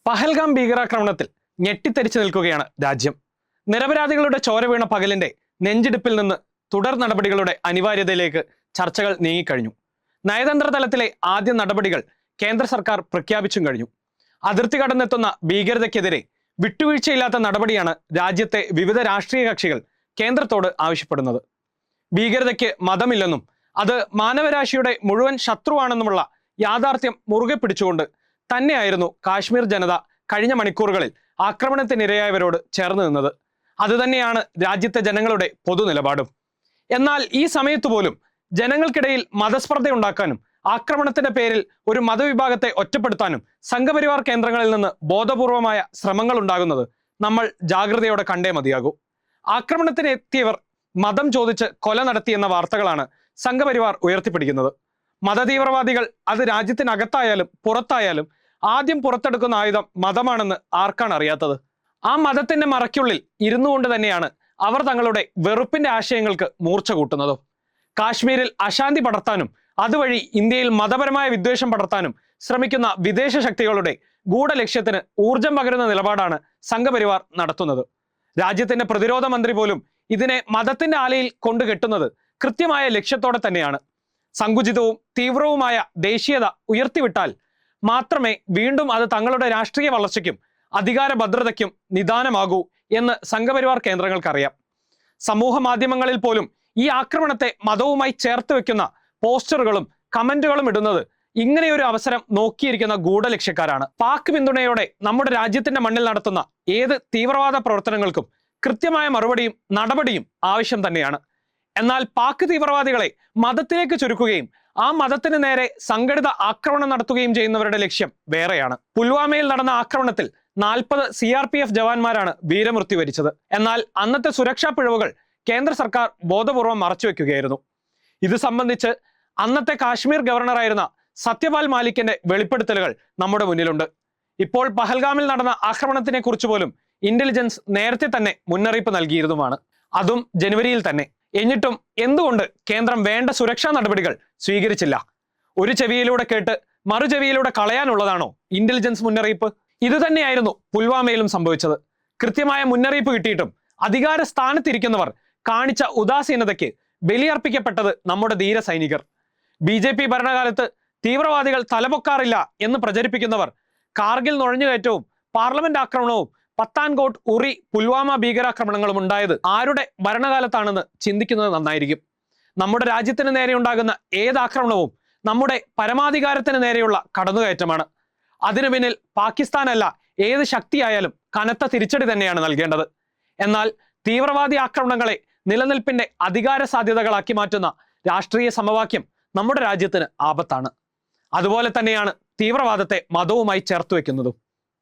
പഹൽഗാം ഭീകരാക്രമണത്തിൽ ഞെട്ടിത്തെരിച്ചു നിൽക്കുകയാണ് രാജ്യം. നിരപരാധികളുടെ ചോര വീണ പകലിന്റെ നെഞ്ചിടിപ്പിൽ നിന്ന് തുടർ നടപടികളുടെ അനിവാര്യതയിലേക്ക് ചർച്ചകൾ നീങ്ങിക്കഴിഞ്ഞു. നയതന്ത്ര തലത്തിലെ ആദ്യ നടപടികൾ കേന്ദ്ര സർക്കാർ പ്രഖ്യാപിച്ചും കഴിഞ്ഞു. അതിർത്തി കടന്നെത്തുന്ന ഭീകരതയ്ക്കെതിരെ വിട്ടുവീഴ്ചയില്ലാത്ത നടപടിയാണ് രാജ്യത്തെ വിവിധ രാഷ്ട്രീയ കക്ഷികൾ കേന്ദ്രത്തോട് ആവശ്യപ്പെടുന്നത്. ഭീകരതയ്ക്ക് മതമില്ലെന്നും അത് മാനവരാശിയുടെ മുഴുവൻ ശത്രുവാണെന്നുമുള്ള യാഥാർത്ഥ്യം മുറുകെ പിടിച്ചുകൊണ്ട് തന്നെയായിരുന്നു കാശ്മീർ ജനത കഴിഞ്ഞ മണിക്കൂറുകളിൽ ആക്രമണത്തിനിരയായവരോട് ചേർന്ന് നിന്നത്. അതുതന്നെയാണ് രാജ്യത്തെ ജനങ്ങളുടെ പൊതുനിലപാടും. എന്നാൽ ഈ സമയത്ത് പോലും ജനങ്ങൾക്കിടയിൽ മതസ്പർദ്ധയുണ്ടാക്കാനും ആക്രമണത്തിന്റെ പേരിൽ ഒരു മതവിഭാഗത്തെ ഒറ്റപ്പെടുത്താനും സംഘപരിവാർ കേന്ദ്രങ്ങളിൽ നിന്ന് ബോധപൂർവമായ ശ്രമങ്ങൾ ഉണ്ടാകുന്നത് നമ്മൾ ജാഗ്രതയോടെ കണ്ടേ മതിയാകൂ. ആക്രമണത്തിന് എത്തിയവർ മതം ചോദിച്ച് കൊല നടത്തിയെന്ന വാർത്തകളാണ് സംഘപരിവാർ ഉയർത്തിപ്പിടിക്കുന്നത്. മതതീവ്രവാദികൾ അത് രാജ്യത്തിനകത്തായാലും പുറത്തായാലും ആദ്യം പുറത്തെടുക്കുന്ന ആയുധം മതമാണെന്ന് ആർക്കാണ് അറിയാത്തത്? ആ മതത്തിന്റെ മറയ്ക്കുള്ളിൽ ഇരുന്നു കൊണ്ട് തന്നെയാണ് അവർ തങ്ങളുടെ വെറുപ്പിന്റെ ആശയങ്ങൾക്ക് മൂർച്ച കൂട്ടുന്നത്. കാശ്മീരിൽ അശാന്തി പടർത്താനും അതുവഴി ഇന്ത്യയിൽ മതപരമായ വിദ്വേഷം പടർത്താനും ശ്രമിക്കുന്ന വിദേശ ശക്തികളുടെ ഗൂഢലക്ഷ്യത്തിന് ഊർജം പകരുന്ന നിലപാടാണ് സംഘപരിവാർ നടത്തുന്നത്. രാജ്യത്തിന്റെ പ്രതിരോധ മന്ത്രി പോലും ഇതിനെ മതത്തിന്റെ ആലയിൽ കൊണ്ടുകെട്ടുന്നത് കൃത്യമായ ലക്ഷ്യത്തോടെ തന്നെയാണ്. സങ്കുചിതവും തീവ്രവുമായ ദേശീയത ഉയർത്തിവിട്ടാൽ മാത്രമേ വീണ്ടും അത് തങ്ങളുടെ രാഷ്ട്രീയ വളർച്ചയ്ക്കും അധികാര ഭദ്രതയ്ക്കും നിദാനമാകൂ എന്ന് സംഘപരിവാർ കേന്ദ്രങ്ങൾക്കറിയാം. സമൂഹ മാധ്യമങ്ങളിൽ പോലും ഈ ആക്രമണത്തെ മതവുമായി ചേർത്ത് വെക്കുന്ന പോസ്റ്ററുകളും കമന്റുകളും ഇടുന്നത് ഇങ്ങനെയൊരു അവസരം നോക്കിയിരിക്കുന്ന ഗൂഢലക്ഷ്യക്കാരാണ്. പാക് പിന്തുണയോടെ നമ്മുടെ രാജ്യത്തിന്റെ മണ്ണിൽ നടത്തുന്ന ഏത് തീവ്രവാദ പ്രവർത്തനങ്ങൾക്കും കൃത്യമായ മറുപടിയും നടപടിയും ആവശ്യം തന്നെയാണ്. എന്നാൽ പാക് തീവ്രവാദികളെ മതത്തിലേക്ക് ചുരുക്കുകയും ആ മതത്തിന് നേരെ സംഘടിത ആക്രമണം നടത്തുകയും ചെയ്യുന്നവരുടെ ലക്ഷ്യം വേറെയാണ്. പുൽവാമയിൽ നടന്ന ആക്രമണത്തിൽ 40 CRPF ജവാന്മാരാണ് വീരമൃത്യു വരിച്ചത്. എന്നാൽ അന്നത്തെ സുരക്ഷാ പിഴവുകൾ കേന്ദ്ര സർക്കാർ ബോധപൂർവം മറച്ചുവെക്കുകയായിരുന്നു. ഇത് സംബന്ധിച്ച് അന്നത്തെ കാശ്മീർ ഗവർണറായിരുന്ന സത്യപാൽ മാലിക്കിന്റെ വെളിപ്പെടുത്തലുകൾ നമ്മുടെ മുന്നിലുണ്ട്. ഇപ്പോൾ പഹൽഗാമിൽ നടന്ന ആക്രമണത്തിനെ കുറിച്ച് പോലും ഇന്റലിജൻസ് നേരത്തെ തന്നെ മുന്നറിയിപ്പ് നൽകിയിരുന്നതുമാണ്, അതും ജനുവരിയിൽ തന്നെ. എന്നിട്ടും എന്തുകൊണ്ട് കേന്ദ്രം വേണ്ട സുരക്ഷാ നടപടികൾ സ്വീകരിച്ചില്ല? ഒരു ചെവിയിലൂടെ കേട്ട് മറു ചെവിയിലൂടെ കളയാനുള്ളതാണോ ഇന്റലിജൻസ് മുന്നറിയിപ്പ്? ഇത് തന്നെയായിരുന്നു പുൽവാമയിലും സംഭവിച്ചത്. കൃത്യമായ മുന്നറിയിപ്പ് കിട്ടിയിട്ടും അധികാര സ്ഥാനത്തിരിക്കുന്നവർ കാണിച്ച ഉദാസീനതയ്ക്ക് ബലിയർപ്പിക്കപ്പെട്ടത് നമ്മുടെ ധീര സൈനികർ. BJP ഭരണകാലത്ത് തീവ്രവാദികൾ തലപൊക്കാറില്ല എന്ന് പ്രചരിപ്പിക്കുന്നവർ കാർഗിൽ നുഴഞ്ഞുകയറ്റവും പാർലമെന്റ് ആക്രമണവും പത്താൻകോട്ട്, ഉറി, പുൽവാമ ഭീകരാക്രമണങ്ങളും ഉണ്ടായത് ആരുടെ ഭരണകാലത്താണെന്ന് ചിന്തിക്കുന്നത് നന്നായിരിക്കും. നമ്മുടെ രാജ്യത്തിന് നേരെ ഉണ്ടാകുന്ന ഏത് ആക്രമണവും നമ്മുടെ പരമാധികാരത്തിന് നേരെയുള്ള കടന്നുകയറ്റമാണ്. അതിനു പിന്നിൽ പാകിസ്ഥാനല്ല ഏത് ശക്തിയായാലും കനത്ത തിരിച്ചടി തന്നെയാണ് നൽകേണ്ടത്. എന്നാൽ തീവ്രവാദി ആക്രമണങ്ങളെ നിലനിൽപ്പിന്റെ അധികാര സാധ്യതകളാക്കി മാറ്റുന്ന രാഷ്ട്രീയ സമവാക്യം നമ്മുടെ രാജ്യത്തിന് ആപത്താണ്. അതുപോലെ തന്നെയാണ് തീവ്രവാദത്തെ മതവുമായി ചേർത്ത് വെക്കുന്നതും.